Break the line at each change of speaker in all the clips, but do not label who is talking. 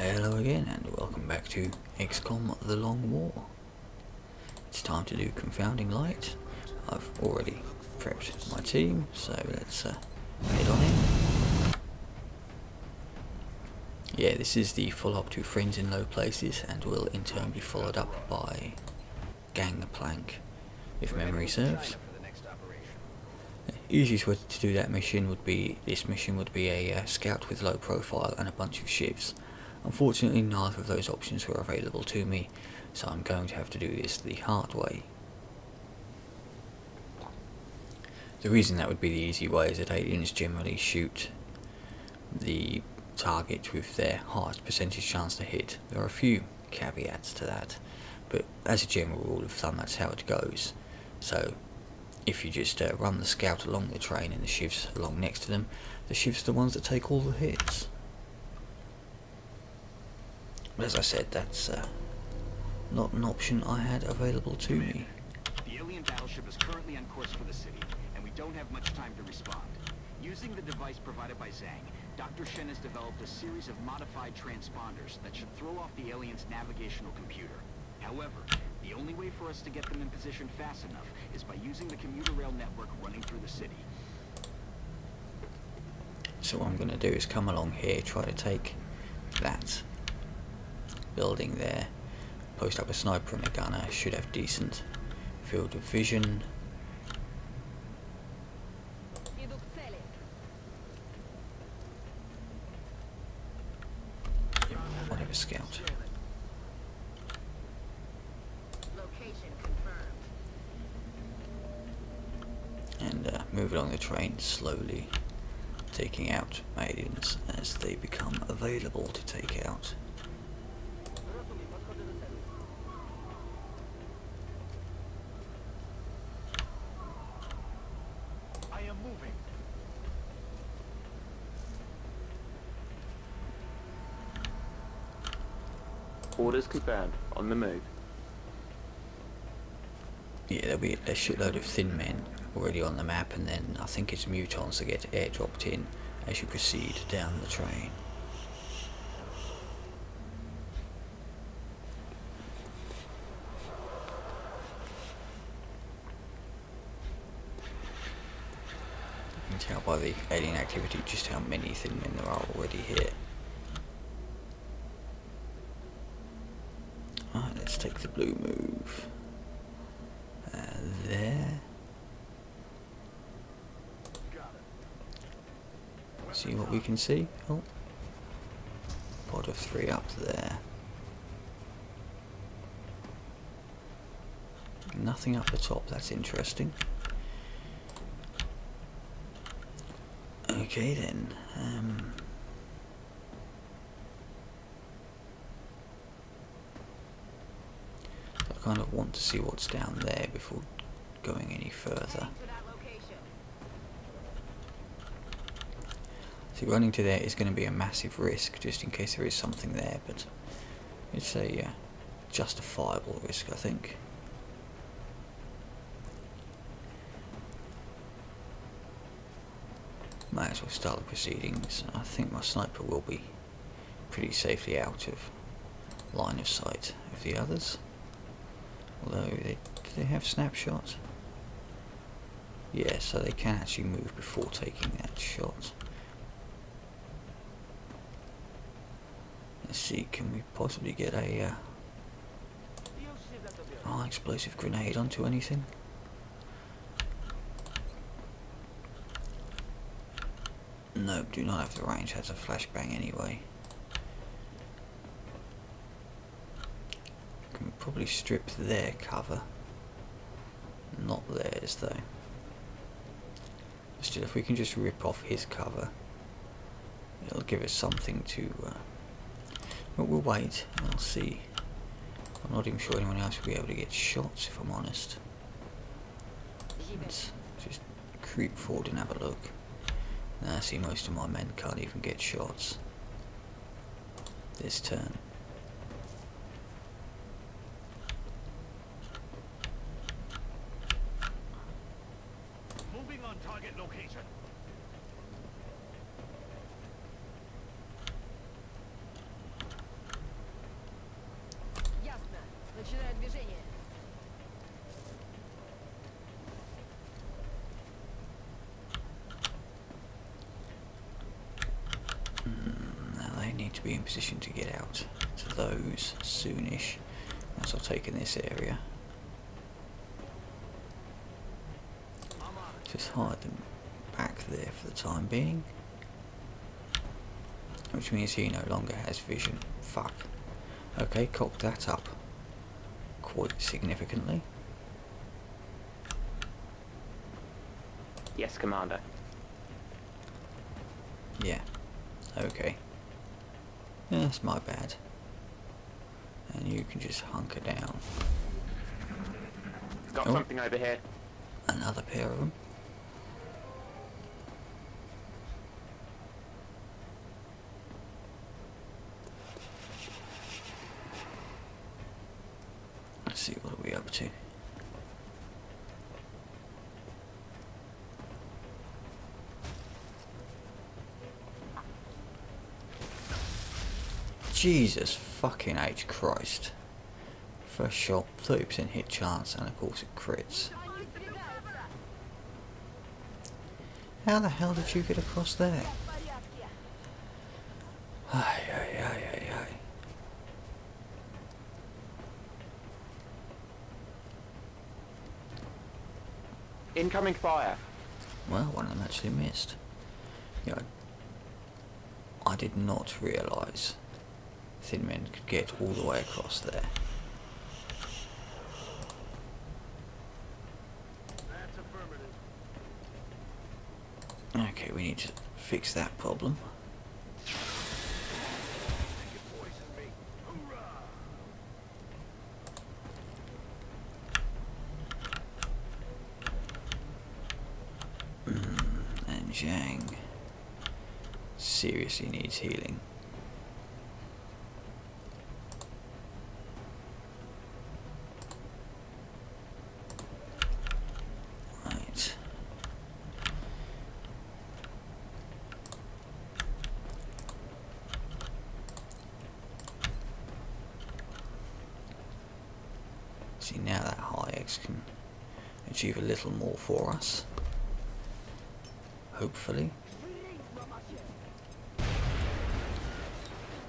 Hello again and welcome back to XCOM The Long War. It's time to do Confounding Light. I've already prepped my team, so let's head on in. Yeah, this is the follow-up to Friends in Low Places and will in turn be followed up by Gangplank, if memory serves. The easiest way to do that mission would be, a scout with low profile and a bunch of shivs. Unfortunately, neither of those options were available to me, so I'm going to have to do this the hard way. The reason that would be the easy way is that aliens generally shoot the target with their highest percentage chance to hit. There are a few caveats to that, but as a general rule of thumb, that's how it goes. So, if you just run the scout along the train and the shivs along next to them, the shivs are the ones that take all the hits. But as I said, that's not an option I had available to me.
The alien battleship is currently on course for the city, and we don't have much time to respond. Using the device provided by Zhang, Dr. Shen has developed a series of modified transponders that should throw off the alien's navigational computer. However, the only way for us to get them in position fast enough is by using the commuter rail network running through the city.
So what I'm going to do is come along here, try to take that building there, post up a sniper and a gunner, should have decent field of vision. Yep, whatever, scout. And move along the train slowly, taking out aliens as they become available to take out.
Orders confirmed. On the move.
Yeah, there'll be a shitload of thin men already on the map, and then I think it's mutons that get airdropped in as you proceed down the train. You can tell by the alien activity just how many thin men there are already here. Alright, let's take the blue move. There. See what we can see? Oh. Pod of 3 up there. Nothing up the top, that's interesting. Okay then. I kind of want to see what's down there before going any further. See, running to there is going to be a massive risk, just in case there is something there, but it's a justifiable risk, I think. Might as well start the proceedings. I think my sniper will be pretty safely out of line of sight of the others. Although, do they have snapshot? Yeah, so they can actually move before taking that shot. Let's see, can we possibly get a explosive grenade onto anything? Nope, do not have the range, has a flashbang anyway. Can probably strip their cover. Not theirs though. Still, if we can just rip off his cover, it'll give us something to... but we'll wait and we'll see. I'm not even sure anyone else will be able to get shots, if I'm honest. Let's just creep forward and have a look. Now, I see most of my men can't even get shots this turn.
Moving on target location.
need to be in position to get out to those soonish once I've taken this area. Just hide them back there for the time being. Which means he no longer has vision. Fuck. Okay, cock that up quite significantly.
Yes, Commander.
Yeah. Okay. Yeah, that's my bad. And you can just hunker down.
Got
Oh.
something over here.
Another pair of them. Let's see, what are we up to? Jesus fucking H Christ. First shot, 30% hit chance, and of course it crits. How the hell did you get across there? Ay, ay, ay, ay, ay.
Incoming fire.
Well, one of them actually missed. Yeah, I did not realise Thin Men could get all the way across there. Okay, we need to fix that problem. And Zhang seriously needs healing. Right. See, now that high X can achieve a little more for us. Hopefully.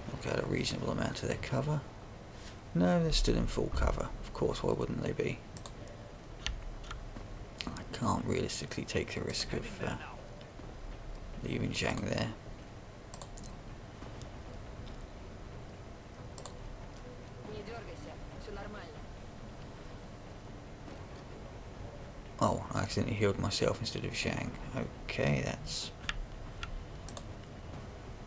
We'll get a reasonable amount of their cover. No, they're still in full cover. Of course, why wouldn't they be? I can't realistically take the risk of leaving Zhang there. Oh, I accidentally healed myself instead of Zhang. Okay, that's...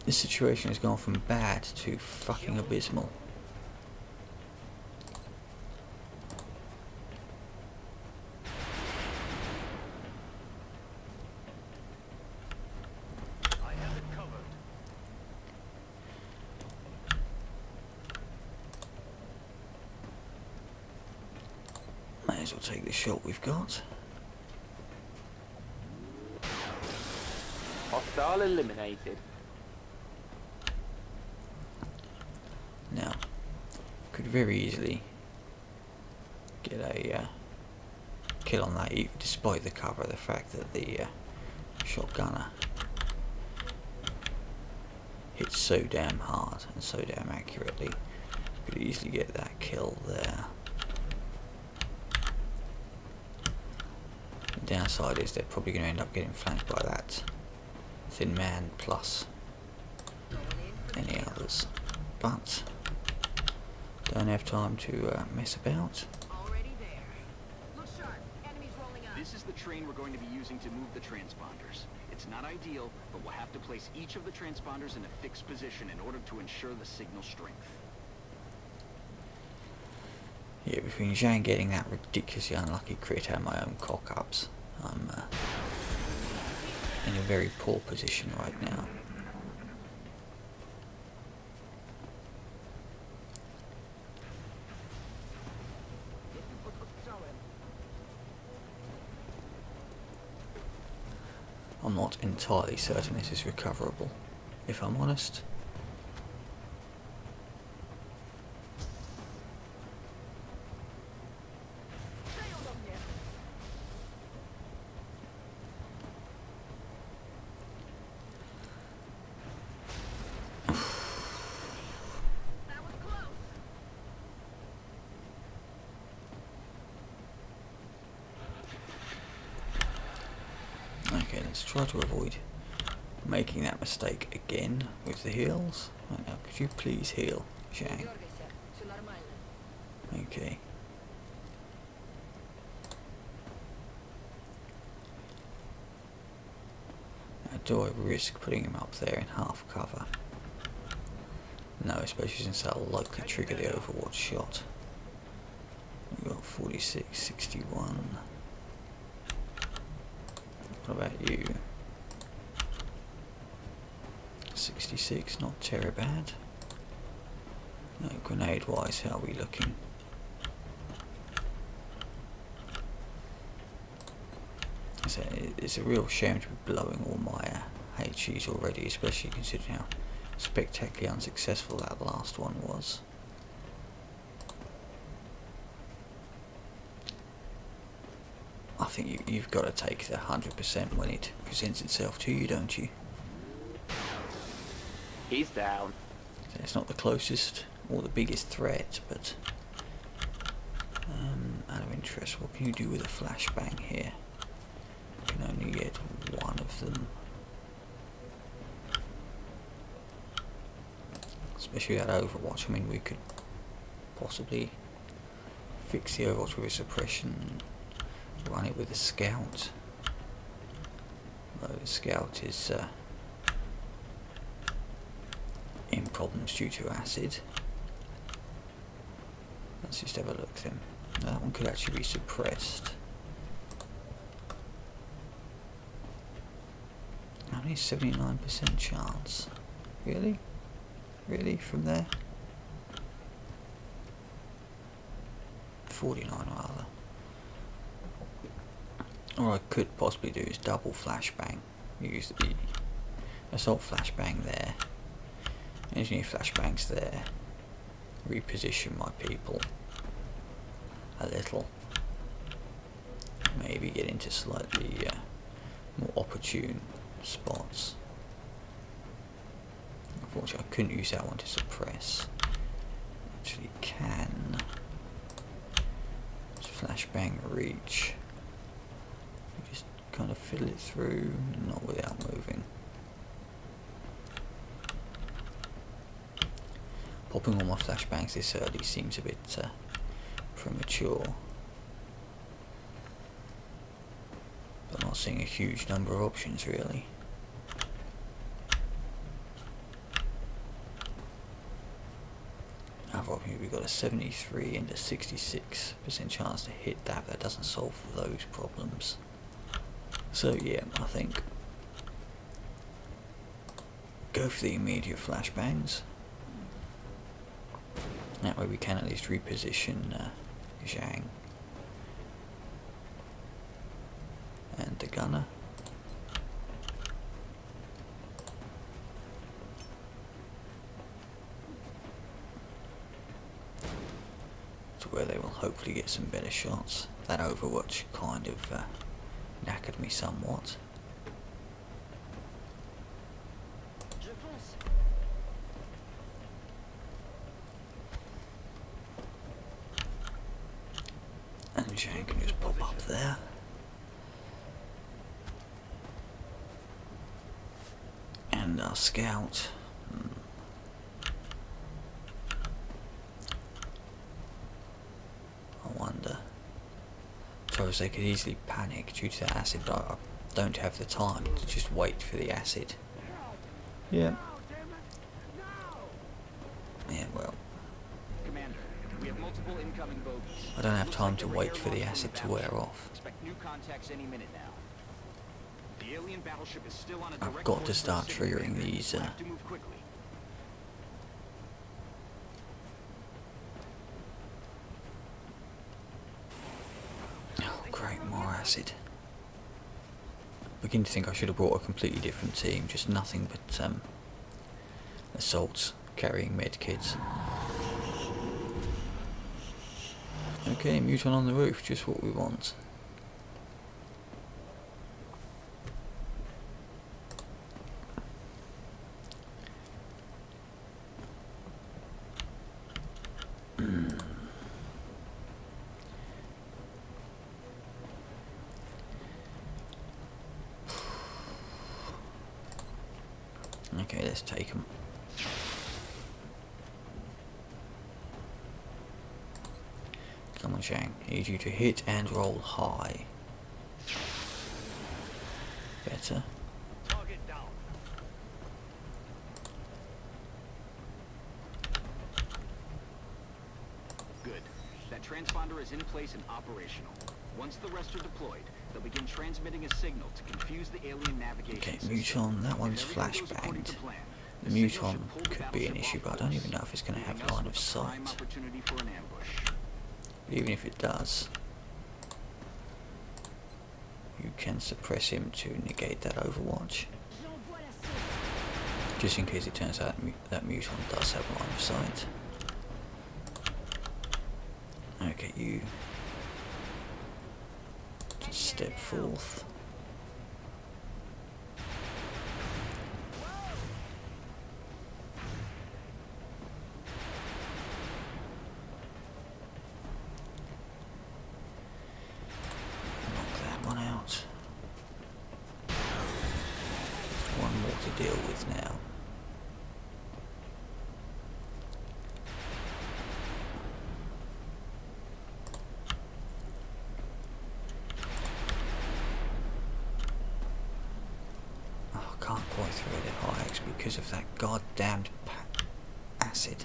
This situation has gone from bad to fucking abysmal.
I have it covered.
May as well take the shot we've got.
Hostile eliminated.
Now, could very easily get a kill on that, despite the cover. The fact that the shotgunner hits so damn hard and so damn accurately, could easily get that kill there. The downside is they're probably going to end up getting flanked by that Thin Man plus any others, but don't have time to mess about.
Already there. Look sharp. Enemies rolling up.
This is the train we're going to be using to move the transponders. It's not ideal, but we'll have to place each of the transponders in a fixed position in order to ensure the signal strength.
Yeah, between Zhang getting that ridiculously unlucky crit and my own cock-ups, I'm in a very poor position right now. I'm not entirely certain this is recoverable, if I'm honest. let's try to avoid making that mistake again with the heals. Right, now, could you please heal, Zhang? Okay. Now, do I risk putting him up there in half cover? No, especially since that'll likely trigger the Overwatch shot. We've got 46, 61. What about you? 66, not terribly bad. No, grenade wise, how are we looking? It's a real shame to be blowing all my HEs already, especially considering how spectacularly unsuccessful that last one was. I think you've got to take the 100% when it presents itself to you, don't you?
He's down.
It's not the closest or the biggest threat, but out of interest, what can you do with a flashbang here? You can only get one of them. Especially that Overwatch. I mean, we could possibly fix the Overwatch with a suppression, run it with a scout. Though the scout is in problems due to acid. Let's just have a look then. Now, that one could actually be suppressed. Only 79% chance. Really? Really? From there? 49 rather. Or I could possibly do is double flashbang. Use the assault flashbang there. Engineer flashbangs there. Reposition my people a little. Maybe get into slightly more opportune spots. Unfortunately, I couldn't use that one to suppress. Actually, can just flashbang reach. Just kind of fiddle it through, not without moving. Popping all my flashbangs this early seems a bit premature. But I'm not seeing a huge number of options really. Other option, we've got a 73 and a 66% chance to hit that. That doesn't solve those problems. So yeah, I think go for the immediate flashbangs. That way we can at least reposition Zhang and the gunner. To where they will hopefully get some better shots. That Overwatch kind of knackered me somewhat. And Zhang can just pop up there. And our scout. I wonder. Suppose they could easily panic due to the acid, but I don't have the time to just wait for the acid. Yeah. Yeah, well.
Commander, we have multiple incoming bogeys.
I don't have time to wait for the acid to wear off.
Expect new contacts any minute now. The alien battleship is still on a
I've
direct
got
course
to
for
start
the city.
triggering these
We'll have to move quickly.
oh great, more acid. Begin to think I should have brought a completely different team, just nothing but assaults carrying medkits. Okay, mutant on the roof, just what we want. Okay, let's take him. Come on, Shang. Need you to hit and roll high. Better.
Target down. Good. That transponder is in place and operational. Once the rest are deployed, they'll begin transmitting a signal to confuse the alien navigation
Okay,
system.
Muton, that one's
If everything goes according
flashbanged.
to plan,
The
the signal
Muton
should pull the
could be an
battleship
issue,
off
but I don't even
course,
know if it's going to have
leaving us
line
with
of
a prime
sight.
opportunity for an ambush.
Even if it does, you can suppress him to negate that overwatch. Just in case it turns out that Muton does have line of sight. Okay, you just step forth. Knock that one out. One more to deal with now. Can't quite throw it at high X because of that goddamned acid.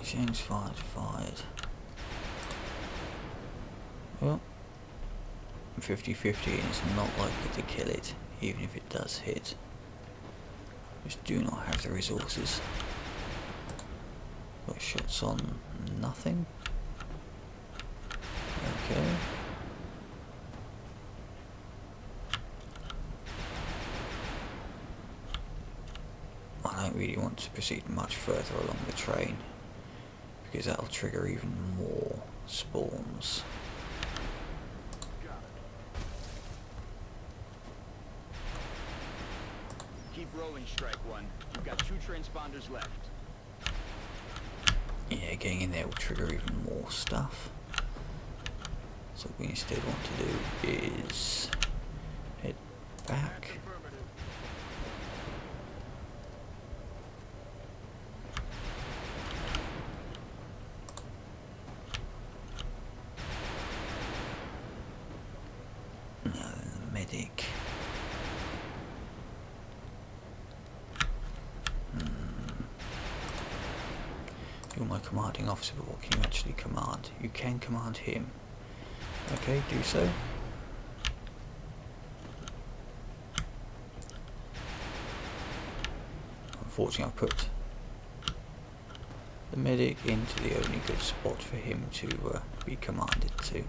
Shang's fired. Well, 50-50 and it's not likely to kill it, even if it does hit. Just do not have the resources. Got shots on nothing. Okay. I don't really want to proceed much further along the train because that'll trigger even more spawns.
Keep rolling, Strike One. You've got 2 transponders left.
Yeah, getting in there will trigger even more stuff. So what we instead want to do is head back. No, the medic. You're my commanding officer, but what can you actually command? You can command him. Okay, do so. Unfortunately, I put the medic into the only good spot for him to be commanded to.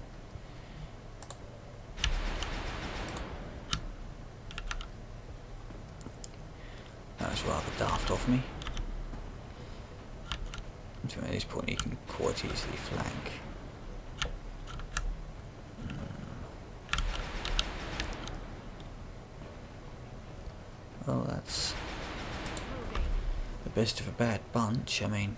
That was rather daft of me. So at this point, he can quite easily flank. Well, that's the best of a bad bunch. I mean,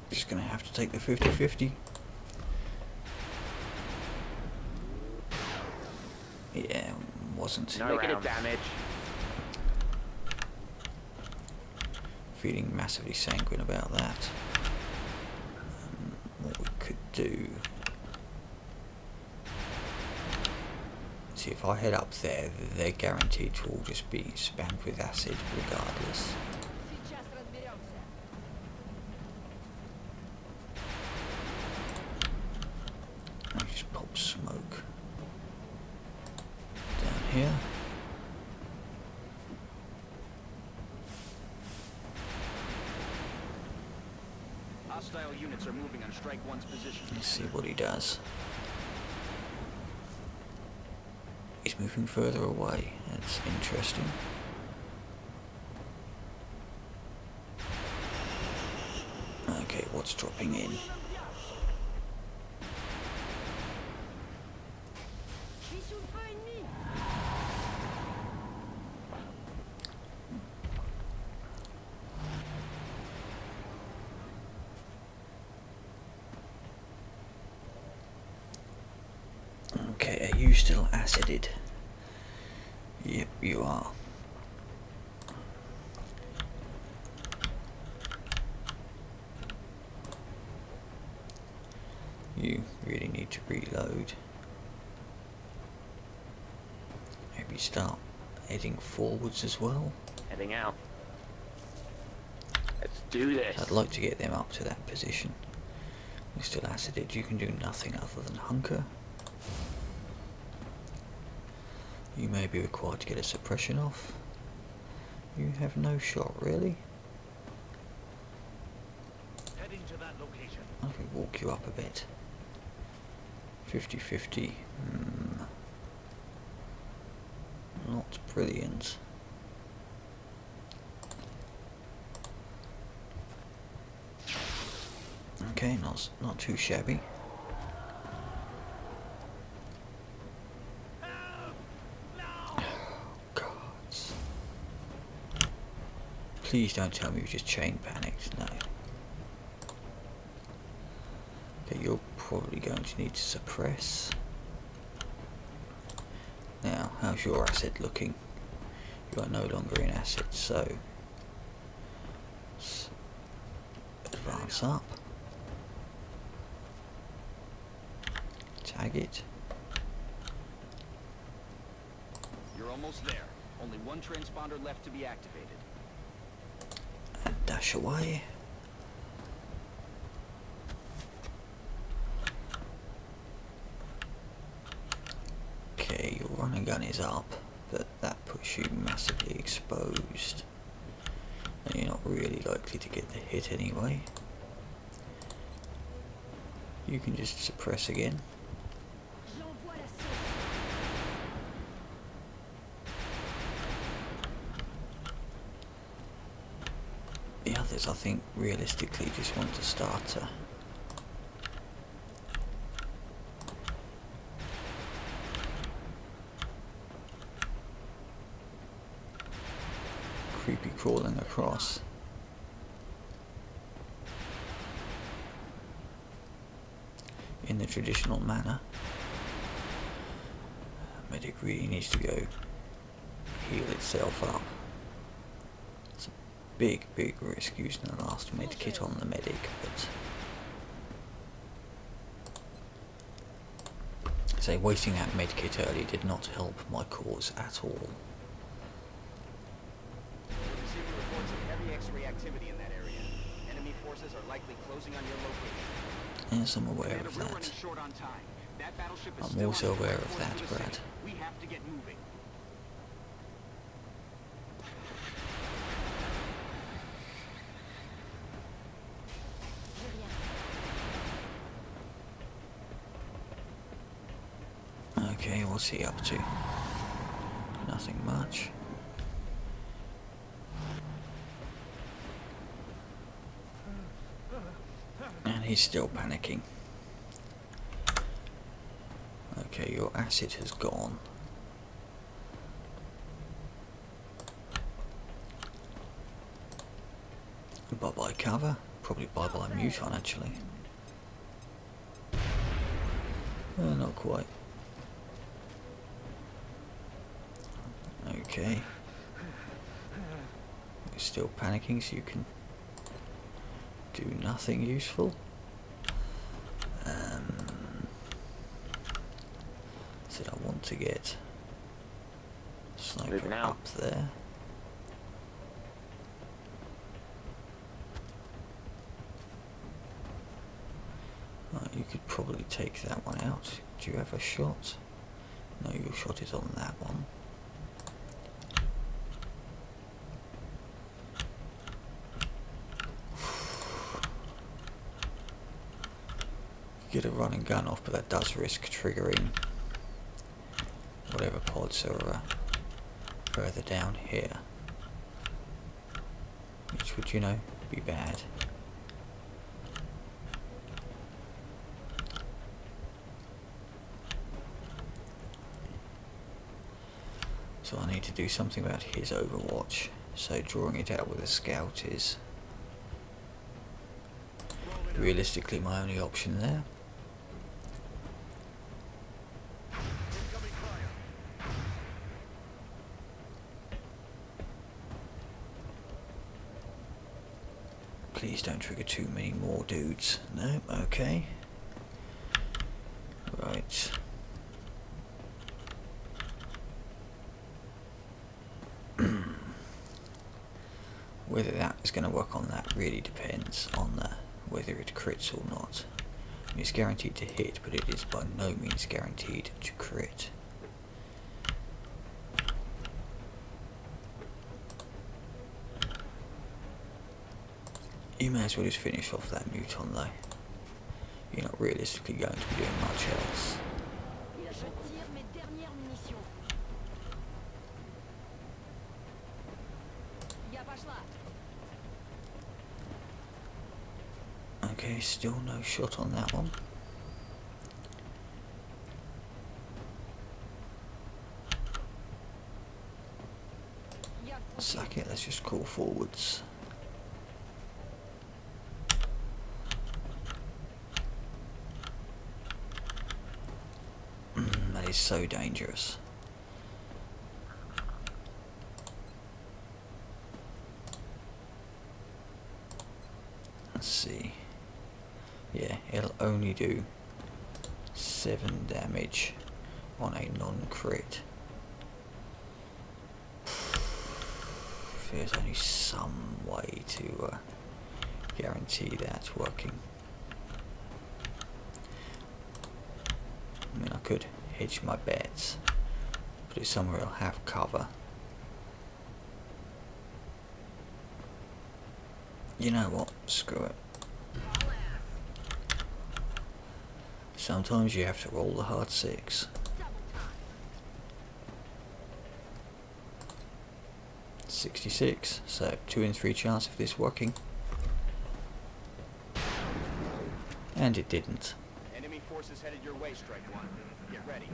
just gonna have to take the 50-50. Yeah, wasn't.
No negative damage.
Feeling massively sanguine about that. What we could do. See, if I head up there, they're guaranteed to all just be spammed with acid regardless.
Сейчас разберемся.
I just pop smoke down here.
Hostile units are moving on Strike One's position.
Let's see what he does. He's moving further away. That's interesting. Okay, what's dropping in? Okay, are you still acided? Yep, you are. You really need to reload. Maybe start heading forwards as well.
Heading out. Let's do this.
I'd like to get them up to that position. You're still acided, you can do nothing other than hunker. You may be required to get a suppression off. You have no shot, really.
Heading to that location.
I can walk you up a bit. 50-50. Not brilliant. Okay, not too shabby. Gods. Please don't tell me you just chain panicked, no. Okay, you're probably going to need to suppress. Now, how's your acid looking? You are no longer in acid, so let's advance up. Tag it.
You're almost there. Only one transponder left to be activated.
And dash away. Okay, your run and gun is up, but that puts you massively exposed. And you're not really likely to get the hit anyway. You can just suppress again.
J'envoie la sauce.
The others, I think, realistically just want to start to creepy crawling across. In the traditional manner. Medic really needs to go heal itself up. It's a big risk using the last med kit on the medic, but say wasting that med kit early did not help my cause at all.
We're receiving reports of heavy X-ray activity in that area. Enemy forces are likely closing on your location.
Yes, I'm aware
Commander,
of
we're running
that.
short on time. That battleship is
I'm
still
also
on
aware
course
of
to
that,
the city.
Brad.
We have to get moving.
J'ai rien.
Okay, what's he up to? Nothing much. And he's still panicking. Okay, your acid has gone. Bye-bye cover. Probably bye-bye muton, actually. Not quite. Okay. You're still panicking, so you can do nothing useful. Said I want to get sniper
Moving out.
up there. Right, you could probably take that one out. Do you have a shot? No, your shot is on that one. Get a run and gun off, but that does risk triggering whatever pods are further down here, which would, you know, be bad. So I need to do something about his overwatch. So drawing it out with a scout is realistically my only option there.
Incoming fire.
Please don't trigger too many more dudes. No, okay. Right. Whether that is going to work on that really depends on whether it crits or not. I mean, it's guaranteed to hit, but it is by no means guaranteed to crit. You may as well just finish off that Newton though. You're not realistically going to be doing much else.
Je tire mes dernières munitions. Я пошла.
Okay, still no shot on that one.
Я в пути.
Sack it, let's just call forwards. That is so dangerous. Let's see. Yeah, it'll only do 7 damage on a non-crit. There's only some way to guarantee that working. I mean, I could hedge my bets, put it somewhere I'll have cover. You know what? Screw it. Sometimes you have to roll the hard 6. 66, so 2 in 3 chance of this working. And it didn't.
Enemy forces headed your way, Strike One. Get ready.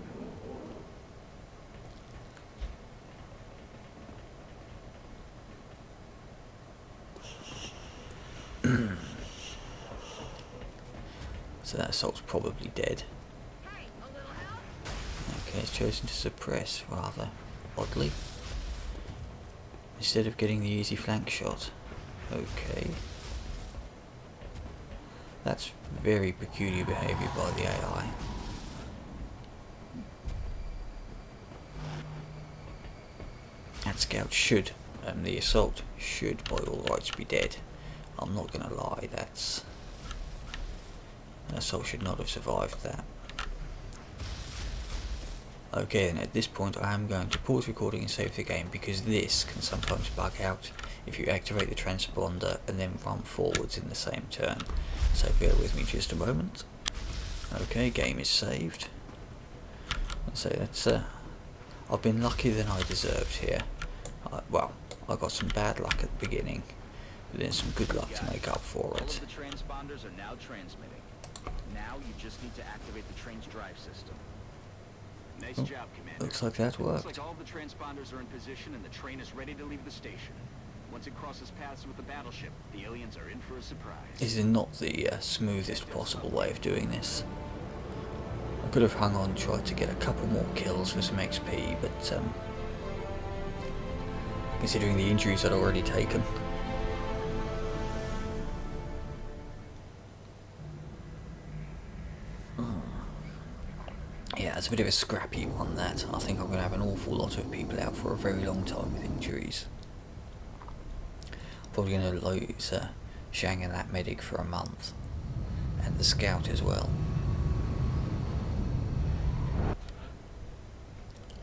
So that assault's probably dead.
Hey, a little help?
Okay, it's chosen to suppress rather oddly. Instead of getting the easy flank shot. Okay. That's very peculiar behaviour by the AI. That scout should, the assault should by all rights be dead. I'm not gonna lie, that assault should not have survived that. Okay, and at this point I am going to pause recording and save the game because this can sometimes bug out if you activate the transponder and then run forwards in the same turn. So bear with me just a moment. Okay, game is saved. So that's I've been luckier than I deserved here. Well, I got some bad luck at the beginning, but then some good luck to make up for
All
it.
of the transponders are now transmitting. Now you just need to activate the train's drive system. Nice
Oh,
job, Commander.
looks like that
Looks
worked.
like all the transponders are in position and the train is ready to leave the station. Once it crosses paths with the battleship, the aliens are in for a surprise.
This is not the smoothest possible way of doing this. I could have hung on, tried to get a couple more kills for some XP, but considering the injuries I'd already taken. Yeah, it's a bit of a scrappy one, that. I think I'm going to have an awful lot of people out for a very long time with injuries. Probably going to lose Shang and that medic for a month. And the scout as well.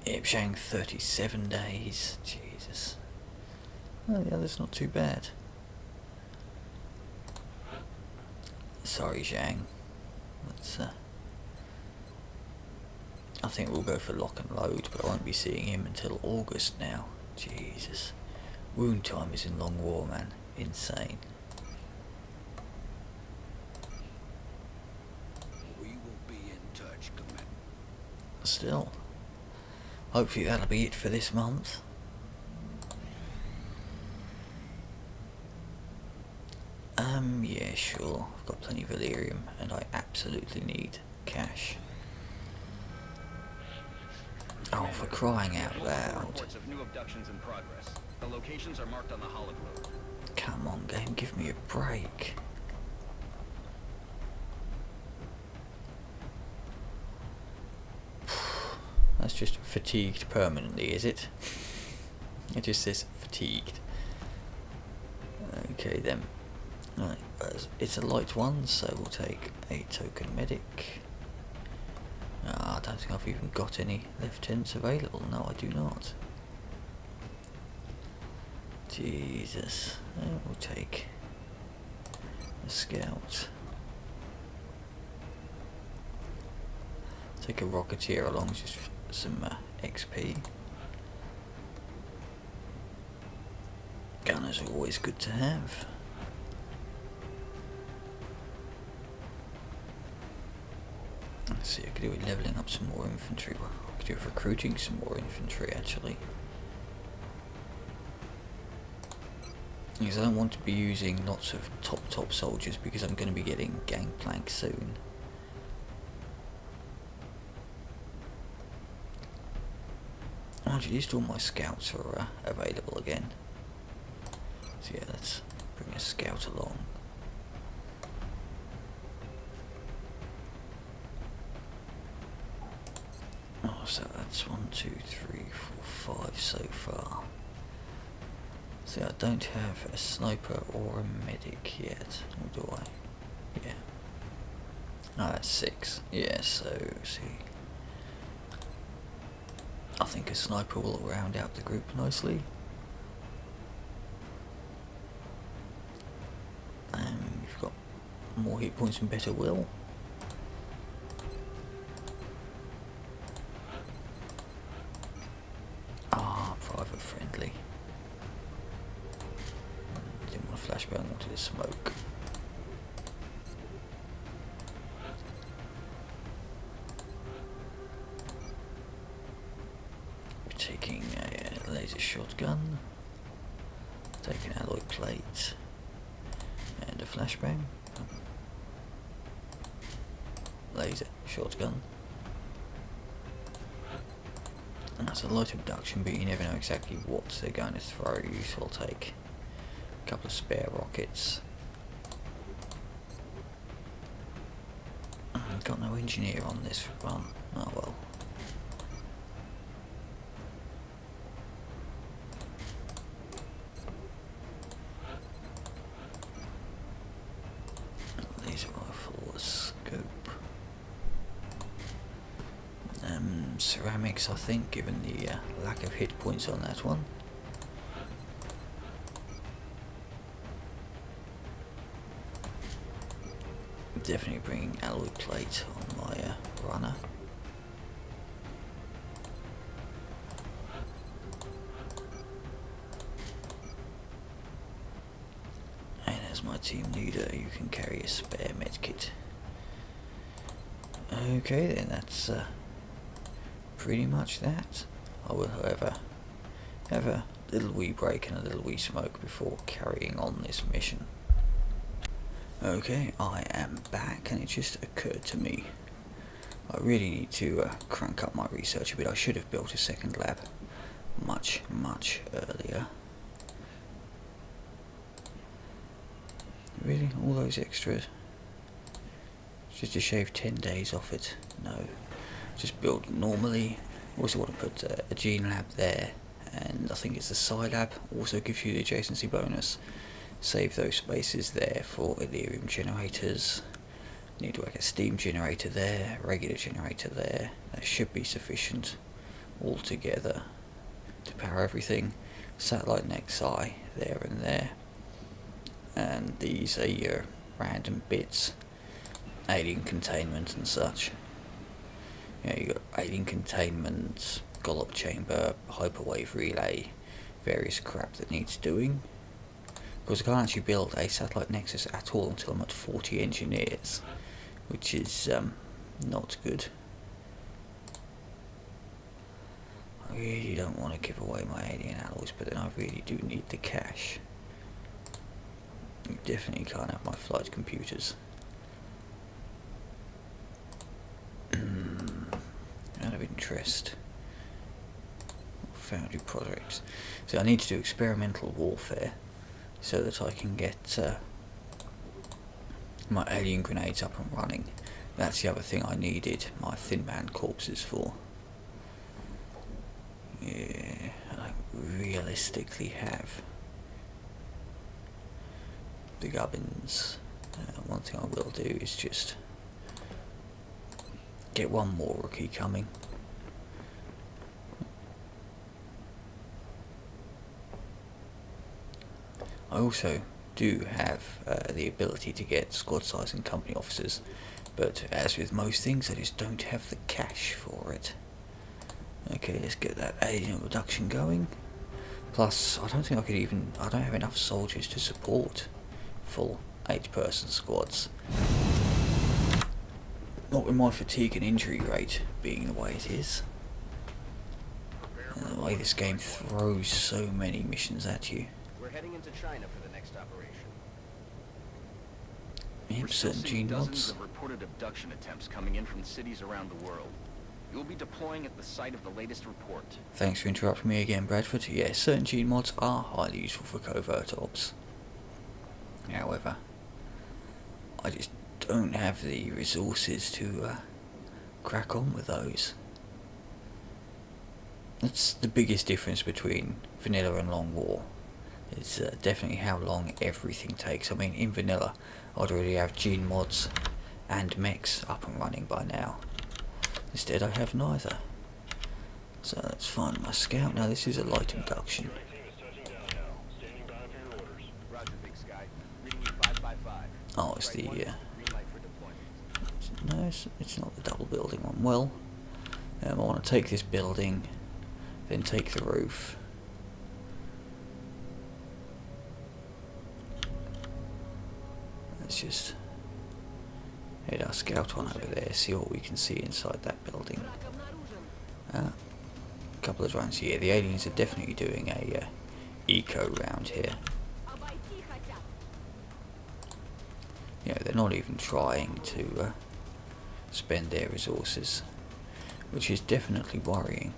Yep, Shang 37 days. Jesus. Oh, the other's not too bad. Sorry, Shang. Let's I think we'll go for lock and load, but I won't be seeing him until August now. Jesus. Wound time is in long war, man. Insane.
We will be in touch, Commander.
Still. hopefully that'll be it for this month. Yeah, sure. I've got plenty of Valerium, and I absolutely need cash. Oh, for crying out loud.
Reports of new abductions in progress. The locations are marked on the hologlobe.
Come on, game, give me a break. That's just fatigued permanently, is it? It just says fatigued. Okay then. Right, it's a light one, so we'll take a token medic. I don't think I've even got any lieutenants available. No, I do not. Jesus. We'll take a scout. Take a rocketeer along just for some XP. Gunners are always good to have. Let's see, I could do with levelling up some more infantry. Well, I could do with recruiting some more infantry actually. Because I don't want to be using lots of top soldiers because I'm going to be getting gangplank soon. At least all my scouts are available again. So yeah, let's bring a scout along. Oh, so that's 1, 2, 3, 4, 5 so far. See, I don't have a sniper or a medic yet, or do I? Yeah. Oh, that's 6. Yeah, so, see. I think a sniper will round out the group nicely. We've got more hit points and better will. Private friendly. Didn't want to flashbang, wanted to smoke. We're taking a laser shotgun. Taking alloy plate. And a flashbang. Laser shotgun. And that's a light abduction, but you never know exactly what they're going to throw you, so I'll take a couple of spare rockets. I've got no engineer on this run. Oh well. Laser rifle, scope. Ceramics, I think, given the lack of hit points on that one. Definitely bringing alloy plate on my runner. And as my team leader, you can carry a spare medkit. Okay, then that's pretty much that. I will, however, have a little wee break and a little wee smoke before carrying on this mission. Okay, I am back, and it just occurred to me I really need to crank up my research a bit. I should have built a second lab much earlier. Really? All those extras? Just to shave 10 days off it? No. Just build normally. Also want to put a gene lab there, and I think it's a psi lab. Also gives you the adjacency bonus. Save those spaces there for Elerium generators. Need like a steam generator there, regular generator there. That should be sufficient altogether to power everything. Satellite and XI there and there. And these are your random bits. Alien containment and such. You know, you got alien containment, Gollop chamber, hyperwave relay, various crap that needs doing. Because I can't actually build a satellite nexus at all until I'm at 40 engineers, which is not good. really don't want to give away my alien alloys, but then I really do need the cash. You definitely can't have my flight computers. Out of interest. Foundry projects. So I need to do experimental warfare so that I can get my alien grenades up and running. That's the other thing I needed my thin man corpses for. Yeah, I realistically have the gubbins. One thing I will do is just get one more rookie coming. I also do have the ability to get squad size and company officers, but as with most things, I just don't have the cash for it. Okay, let's get that alien abduction going. Plus, I don't think I could even, I don't have enough soldiers to support full 8-person squads. Not with my fatigue and injury rate being the way it is. And the way this game throws so many missions at you.
We're heading into China for the next operation.
We're still
Certain
seeing
gene
dozens
mods.
of reported abduction attempts coming in from cities around the world. You'll be deploying at the site of the latest report.
Thanks for interrupting me again, Bradford. Yes, certain gene mods are highly useful for covert ops. However, I just don't have the resources to crack on with those. That's the biggest difference between vanilla and long war. It's definitely how long everything takes. I mean, in vanilla, I'd already have gene mods and mechs up and running by now. Instead, I have neither. So let's find my scout. Now, this is a light abduction.
Roger, Big Sky. Reading you 5 by 5.
Oh, it's the...
Green light for deployment.
no, it's not the double building one. Well, I want to take this building, then take the roof. Let's just head our scout on over there, see what we can see inside that building. A couple of drones here. The aliens are definitely doing a eco round here. You know, they're not even trying to spend their resources, which is definitely worrying.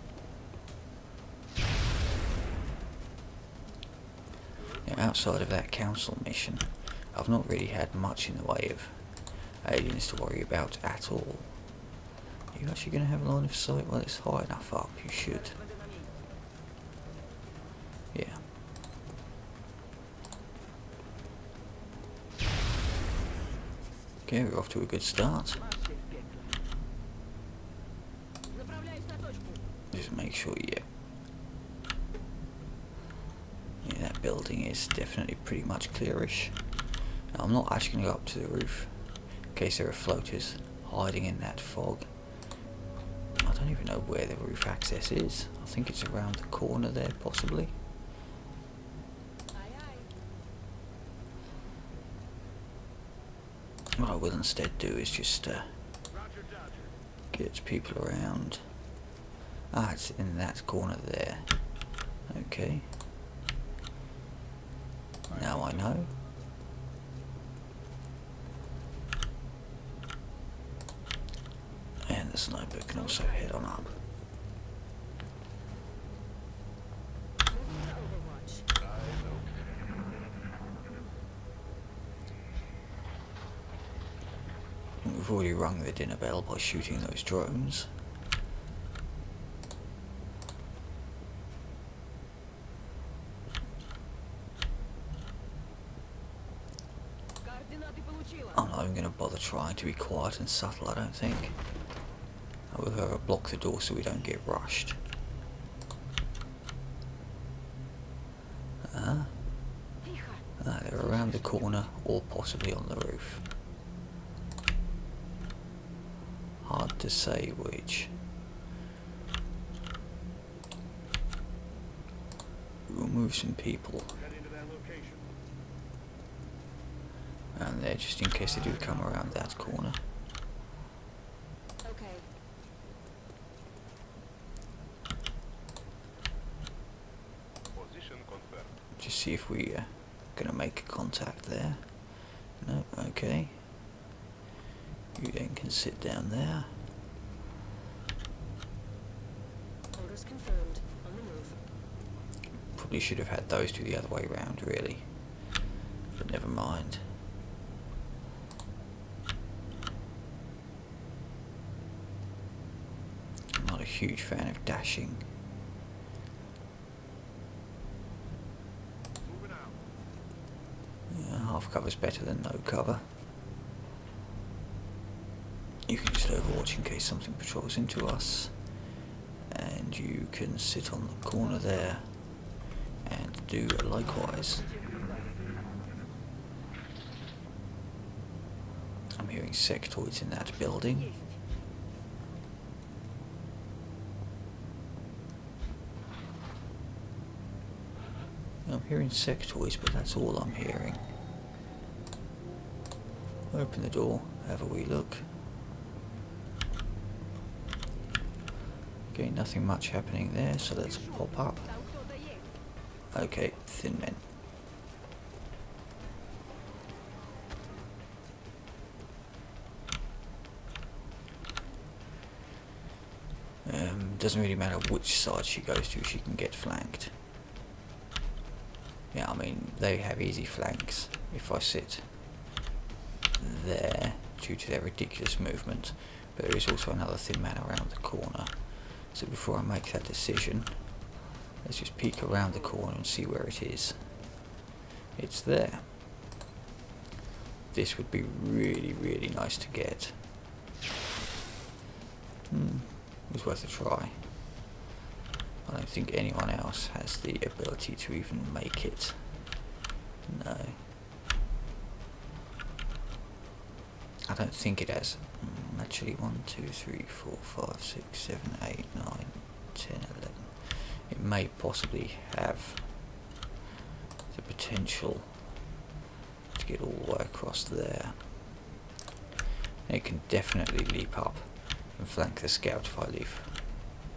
Now, outside of that council mission, I've not really had much in the way of aliens to worry about at all. Are you actually going to have a line of sight? Well, it's high enough up, you should. Yeah. Okay, we're off to a good start. Just make sure, yeah, that building is definitely pretty much clearish. Now, I'm not actually going to go up to the roof in case there are floaters hiding in that fog. I don't even know where the roof access is. I think it's around the corner there, possibly. What I will instead do is just get people around. Ah, it's in that corner there. Okay. Now I know. And the sniper can also head on up. We've already rung the dinner bell by shooting those drones. I'm not even going to bother trying to be quiet and subtle, I don't think. I will block the door so we don't get rushed. They're around the corner or possibly on the roof. Hard to say which. We'll move some people.
Heading to that location.
And there, just in case they do come around that corner.
Okay.
just see if we are gonna make contact there. No, okay. You then can sit down there.
Orders confirmed. On the move.
Probably should have had those two the other way round, really. But never mind. I'm not a huge fan of dashing.
Moving out.
Yeah, half cover's better than no cover. You can just overwatch in case something patrols into us. And you can sit on the corner there and do likewise. I'm hearing sectoids in that building. I'm hearing sectoids, but that's all I'm hearing. Open the door, have a wee look. Okay, nothing much happening there, so let's pop up. Okay, thin men. Doesn't really matter which side she goes to, she can get flanked. Yeah, I mean, they have easy flanks if I sit there due to their ridiculous movement, but there is also another thin man around the corner. So before I make that decision, let's just peek around the corner and see where it is. It's there. This would be really, really nice to get. It was worth a try. I don't think anyone else has the ability to even make it. No. I don't think it has. Actually, 1, 2, 3, 4, 5, 6, 7, 8, 9, 10, 11. It may possibly have the potential to get all the way across there. It can definitely leap up and flank the scout if I leave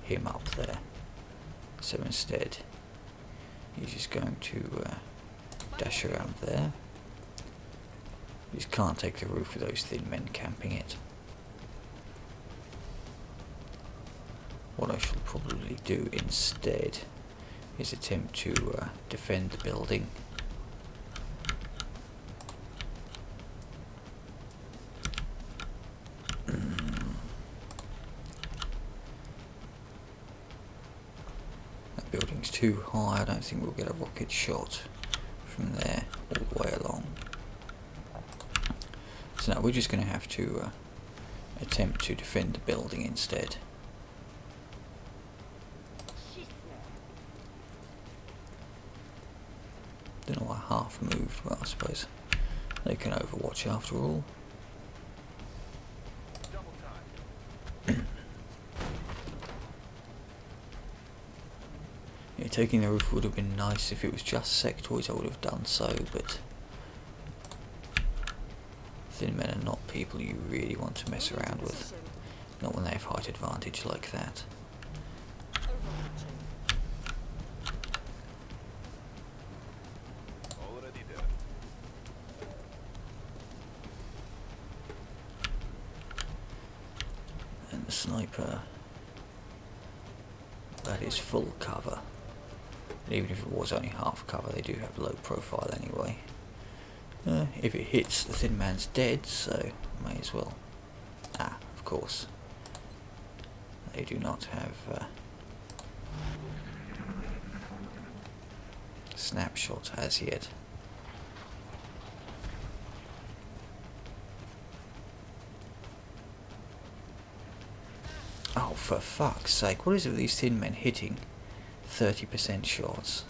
him up there. So instead, he's just going to dash around there. You just can't take the roof with those thin men camping it. What I shall probably do instead is attempt to defend the building. That building's too high, I don't think we'll get a rocket shot from there all the way along. So now we're just going to have to attempt to defend the building instead. Don't know why half moved. Well, I suppose they can overwatch after all.
Double time.
Yeah, taking the roof would have been nice if it was just sectoids. I would have done so, but thin men are not people you really want to mess around with. Not when they have height advantage like that.
Already there.
And the sniper, that is full cover. And even if it was only half cover, they do have low profile anyway. If it hits, the thin man's dead, so may as well. Ah, of course. They do not have snapshot as yet. Oh, for fuck's sake, what is it with these thin men hitting 30% shots?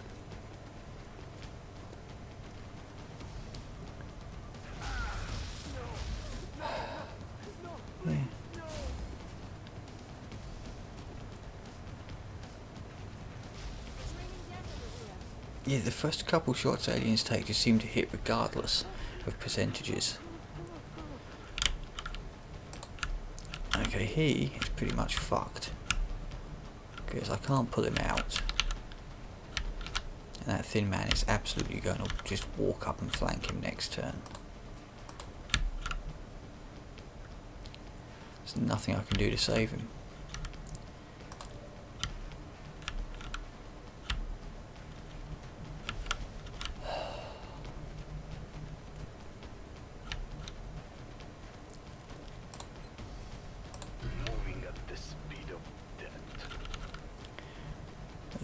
Yeah. Yeah, the first couple shots aliens take just seem to hit regardless of percentages. Okay, he is pretty much fucked because I can't pull him out, And that thin man is absolutely going to just walk up and flank him next turn. There's nothing I can do to save him.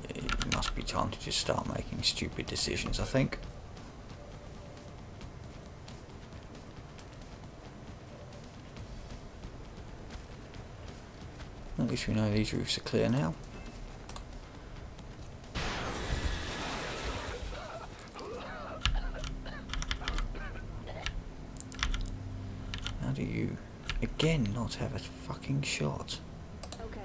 It must be time to just start making stupid decisions, I think. At least we know these roofs are clear now. How do you, again, not have a fucking shot?
Okay.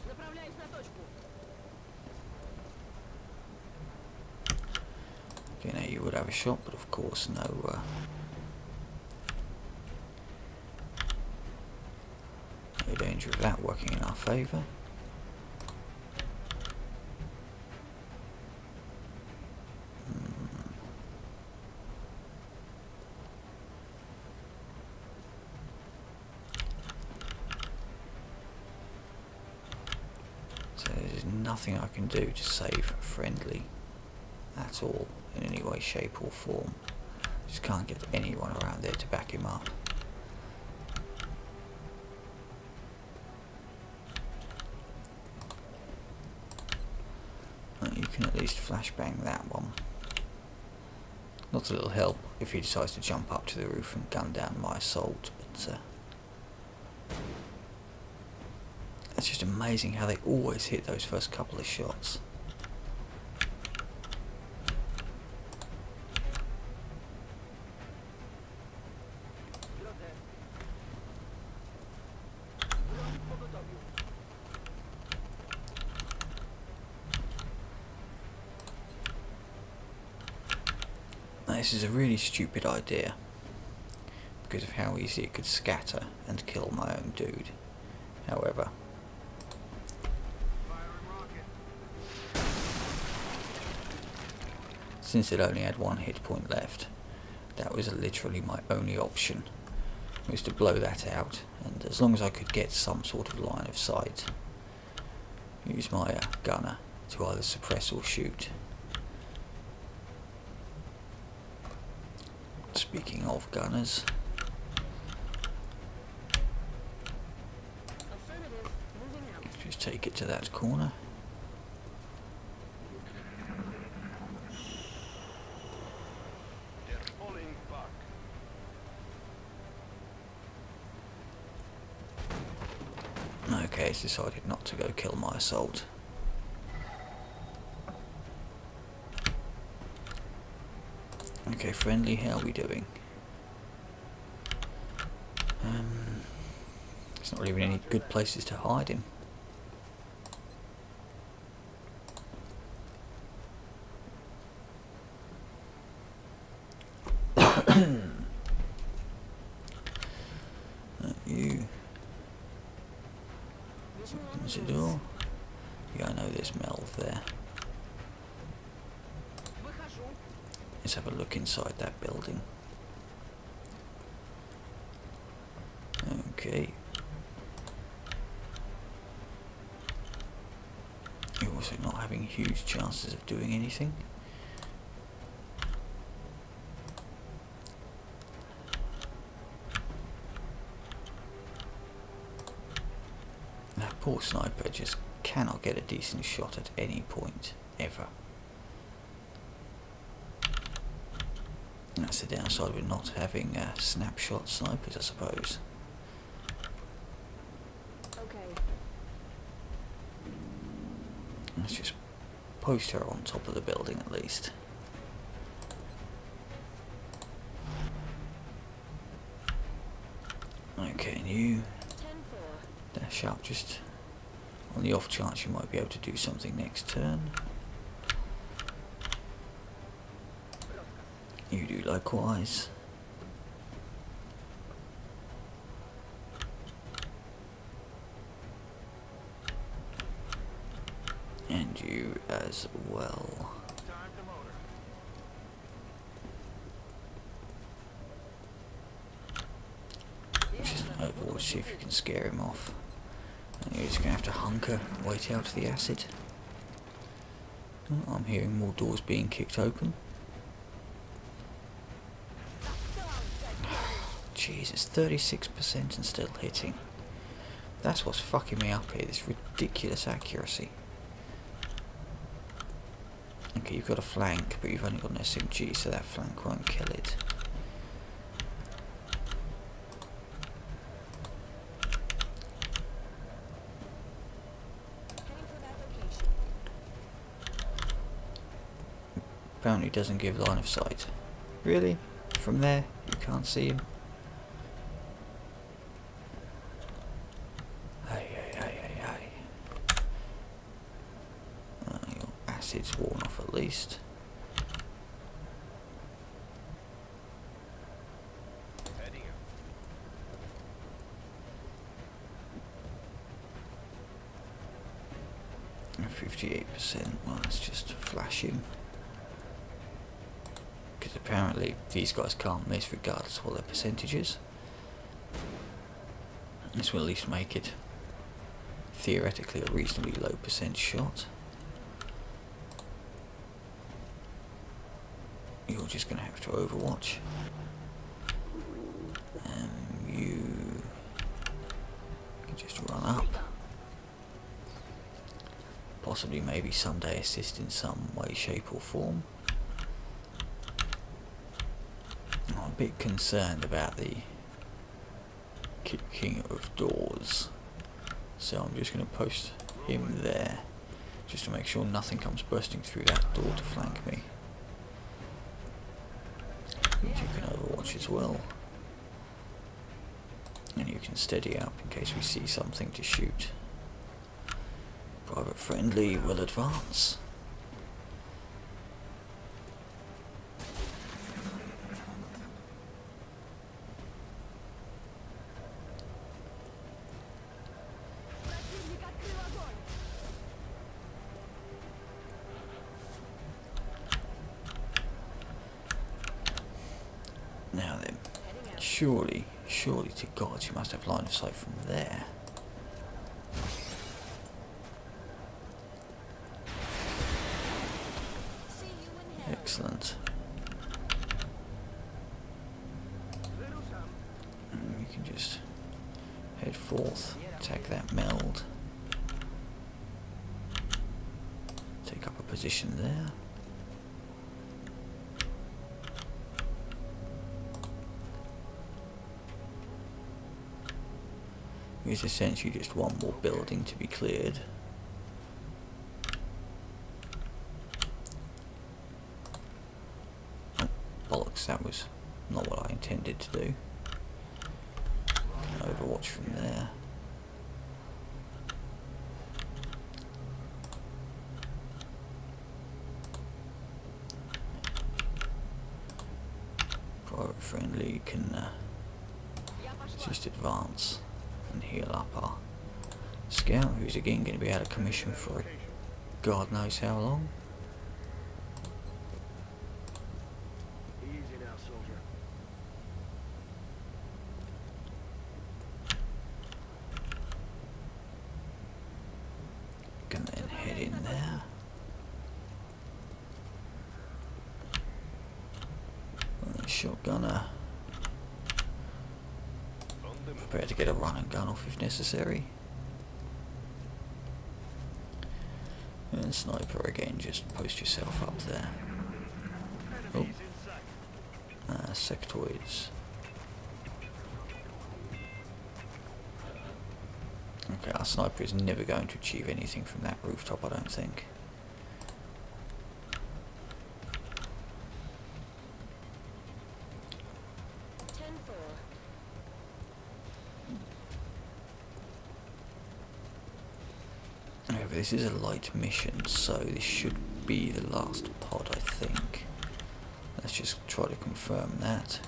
Направляюсь на точку.
Okay, now you would have a shot, but of course no danger of that working in our favour. So there's nothing I can do to save friendly at all in any way, shape or form. Just can't get anyone around there to back him up. You can at least flashbang that one. Not a little help if he decides to jump up to the roof and gun down my assault, but it's just amazing how they always hit those first couple of shots. This is a really stupid idea because of how easy it could scatter and kill my own dude. However, since it only had one hit point left, that was literally my only option, was to blow that out, and as long as I could get some sort of line of sight, use my gunner to either suppress or shoot. Speaking of gunners,
Affirmative. Moving out.
just take it to that corner.
They're falling back.
Okay, it's decided not to go kill my assault. Okay, friendly, how are we doing? There's not really any good places to hide him. You. There's a door. Yeah, I know there's Melv there.
Выхожу.
Let's have a look inside that building. Okay. You're also not having huge chances of doing anything. That poor sniper just cannot get a decent shot at any point, ever. That's the downside with not having snapshot snipers, I suppose.
Okay.
Let's just post her on top of the building at least. Okay, and you
10-4.
dash up just on the off chance you might be able to do something next turn. You do likewise. And you as well.
Time to motor.
Just an overwatch, see if you can scare him off. And you're just going to have to hunker, wait out the acid. Oh, I'm hearing more doors being kicked open. Jesus, 36% and still hitting. That's what's fucking me up here, this ridiculous accuracy. Okay, you've got a flank, but you've only got an SMG, so that flank won't kill it.
Heading for that location.
Apparently doesn't give line of sight. Really? From there, you can't see him? Your acid's worn off at least.
Heading up.
58%, well that's just flashing. Because apparently these guys can't miss regardless of what their percentage is. This will at least make it theoretically a reasonably low percent shot. You're just going to have to overwatch. You can just run up. Possibly maybe someday assist in some way, shape or form. I'm a bit concerned about the kicking of doors. So I'm just going to post him there, just to make sure nothing comes bursting through that door to flank me. Which you can overwatch as well. And you can steady up in case we see something to shoot. Private friendly will advance. Now then, surely to God you must have line of sight from there. Excellent. And we can just head forth, attack that meld, take up a position there. It's essentially just one more building to be cleared. Oh, bollocks, that was not what I intended to do. Overwatch from there. Private friendly can just advance and heal up our scout, who's again going to be out of commission for God knows how long.
Easy now, soldier.
Can then head in there. Shotgunner. Prepare to get a run and gun off if necessary. And sniper again, just post yourself up there. Oh, sectoids. Okay, our sniper is never going to achieve anything from that rooftop, I don't think. However, this is a light mission, so this should be the last pod, I think. Let's just try to confirm that.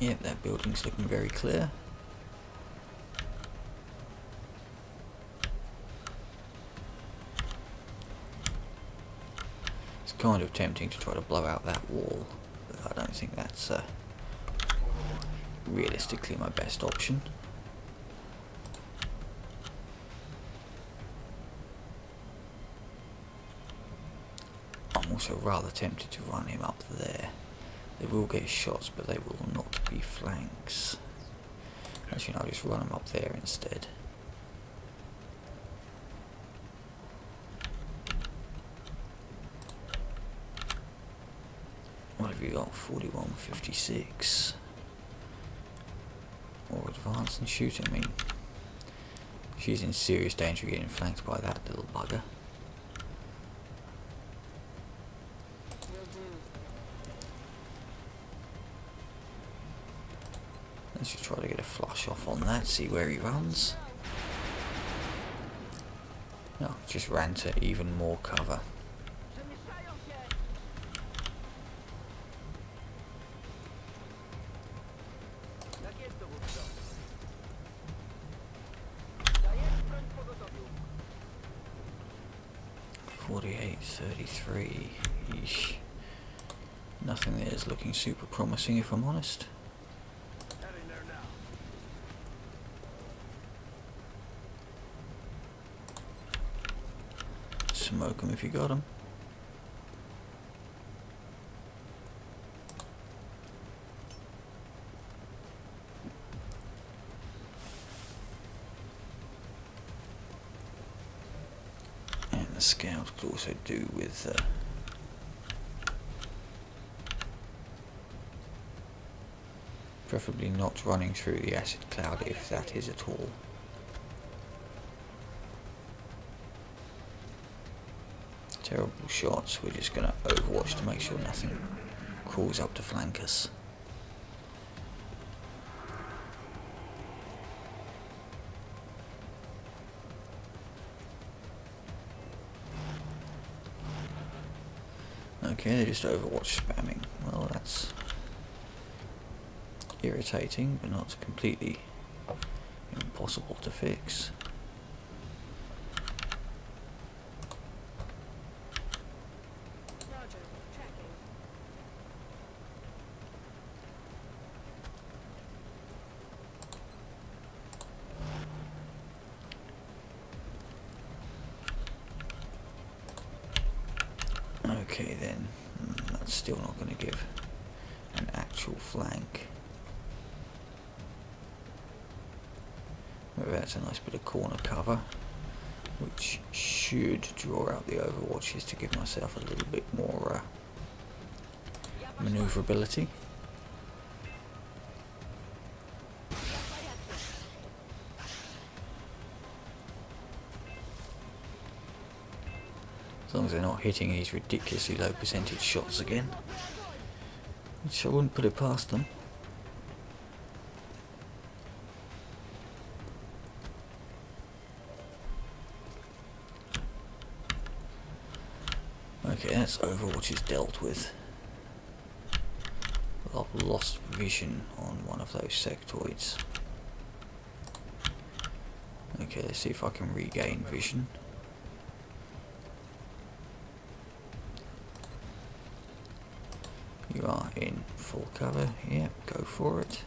Yep, that building's looking very clear. kind of tempting to try to blow out that wall, but I don't think that's realistically my best option. I'm also rather tempted to run him up there. They will get shots, but they will not be flanks. Actually, no, I'll just run him up there instead. What have you got? 4156. Or advance and shoot. I mean, she's in serious danger of getting flanked by that little bugger. Let's just try to get a flush off on that, see where he runs. No, just ran to even more cover. .38-33. Eesh. Nothing there is looking super promising, if I'm honest. Smoke him if you got him. And the scout could also do with preferably not running through the acid cloud, if that is at all. Terrible shots. We're just going to overwatch to make sure nothing crawls up to flank us. Okay, they're just overwatch spamming. Well, that's irritating, but not completely impossible to fix. Okay then, that's still not going to give an actual flank. Maybe that's a nice bit of corner cover, which should draw out the overwatches to give myself a little bit more maneuverability. As long as they're not hitting these ridiculously low percentage shots again, which I wouldn't put it past them. Okay, that's Overwatch is dealt with. I've lost vision on one of those sectoids. Okay, let's see if I can regain vision. You are in full cover, yeah, go for it.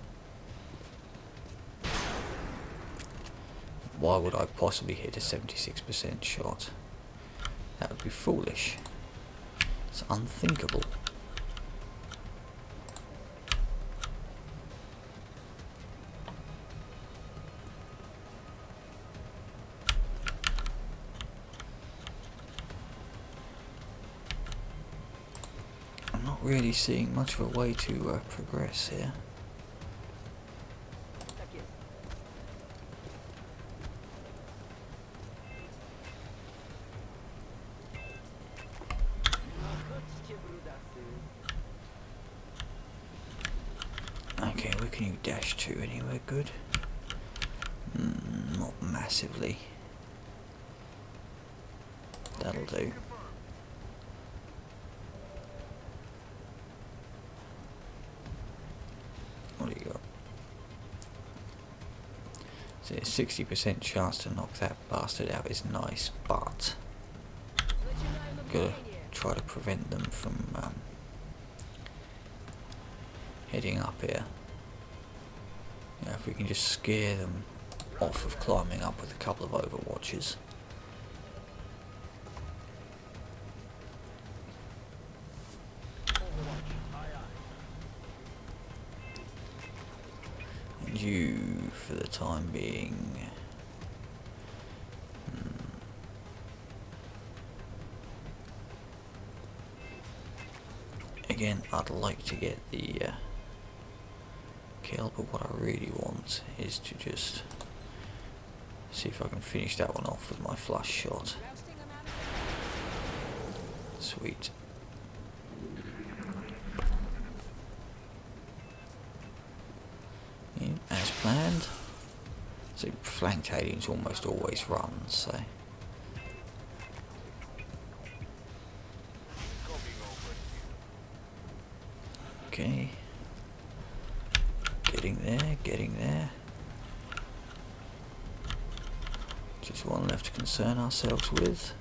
Why would I possibly hit a 76% shot? That would be foolish. It's unthinkable. I'm not really seeing much of a way to progress here. Okay, where can you dash to? Anywhere good? Not massively. That'll do. What do you got? So a 60% chance to knock that bastard out is nice, but gotta try to prevent them from heading up here. You know, if we can just scare them off of climbing up with a couple of overwatches. And you, for the time being, again, I'd like to get the kill, but what I really want is to just see if I can finish that one off with my flush shot. Sweet. Yeah, as planned. So flanked aliens almost always run, so. Okay. Getting there. Just one left to concern ourselves with.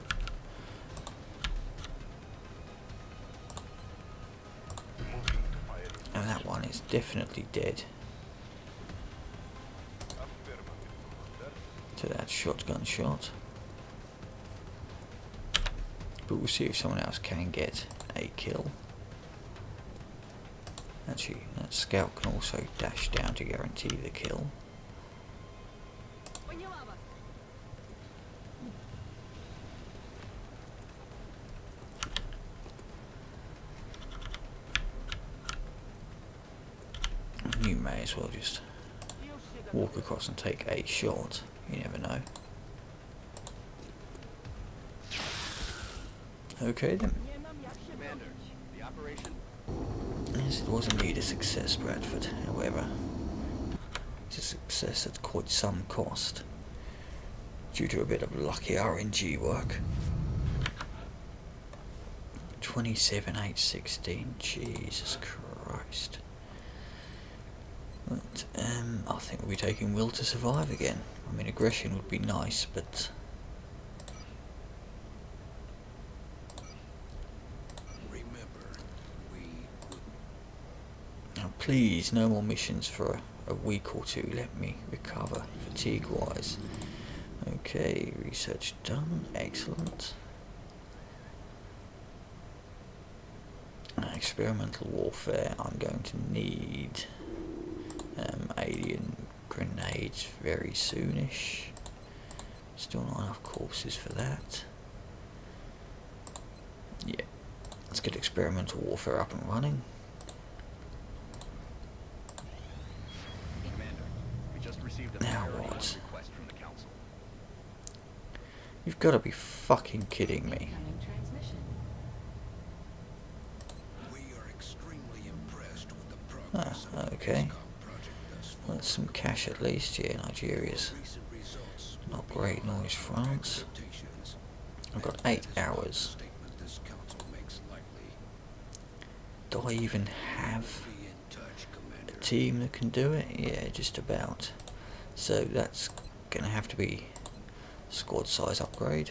And that one is definitely dead to that shotgun shot. But we'll see if someone else can get a kill. Actually, that scout can also dash down to guarantee the kill. You may as well just walk across and take a shot. You never know. Okay then.
Commander, the operation.
Yes, it was indeed a success, Bradford. However, it's a success at quite some cost, due to a bit of lucky RNG work. 27,816. Jesus Christ. But I think we'll be taking will to survive again. I mean, aggression would be nice, but now, please, no more missions for a week or two. Let me recover fatigue-wise. Okay, research done. Excellent. Experimental warfare. I'm going to need alien grenades very soonish. Still not enough corpses for that. Yeah, let's get experimental warfare up and running.
Commander, we just received a
Now
priority
what?
request from the council.
You've got to be fucking kidding me.
We are extremely impressed with the progress
Ah,
of the
okay.
XCOM project thus far.
That's some cash at least. Yeah, Nigeria's
Recent results
not great, nor is France.
expectations.
I've got
And
8
that is not a
hours.
statement this council makes lightly.
Do I even have
Be in touch,
a
Commander.
team that can do it? Yeah, just about. So that's gonna have to be squad size upgrade,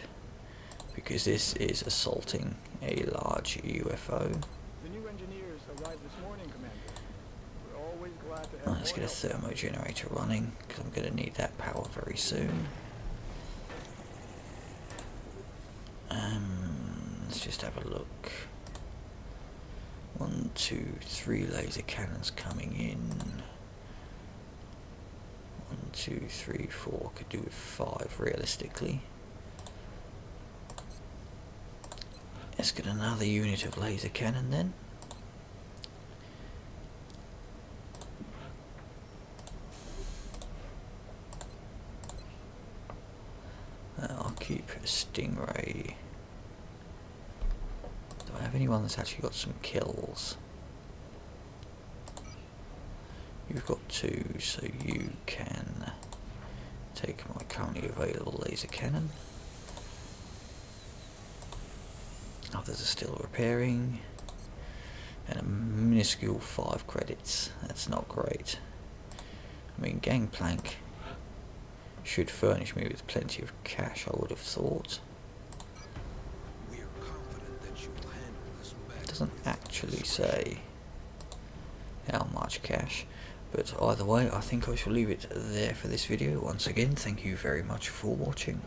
because this is assaulting a large UFO.
The new engineers arrived this morning, Commander. We're always glad to have
Right, let's
more
get a
help.
thermo generator running, because I'm going to need that power very soon. Let's just have a look. 1, 2, 3 laser cannons coming in. 1, 2, 3, 4. Could do with 5 realistically. Let's get another unit of laser cannon then. I'll keep a Stingray. Do I have anyone that's actually got some kills? You've got 2, so you can take my currently available laser cannon. Others are still repairing. And a minuscule 5 credits. That's not great. I mean, Gangplank should furnish me with plenty of cash, I would have thought.
We are confident that you will
doesn't actually say how much cash. But either way, I think I shall leave it there for this video. Once again, thank you very much for watching.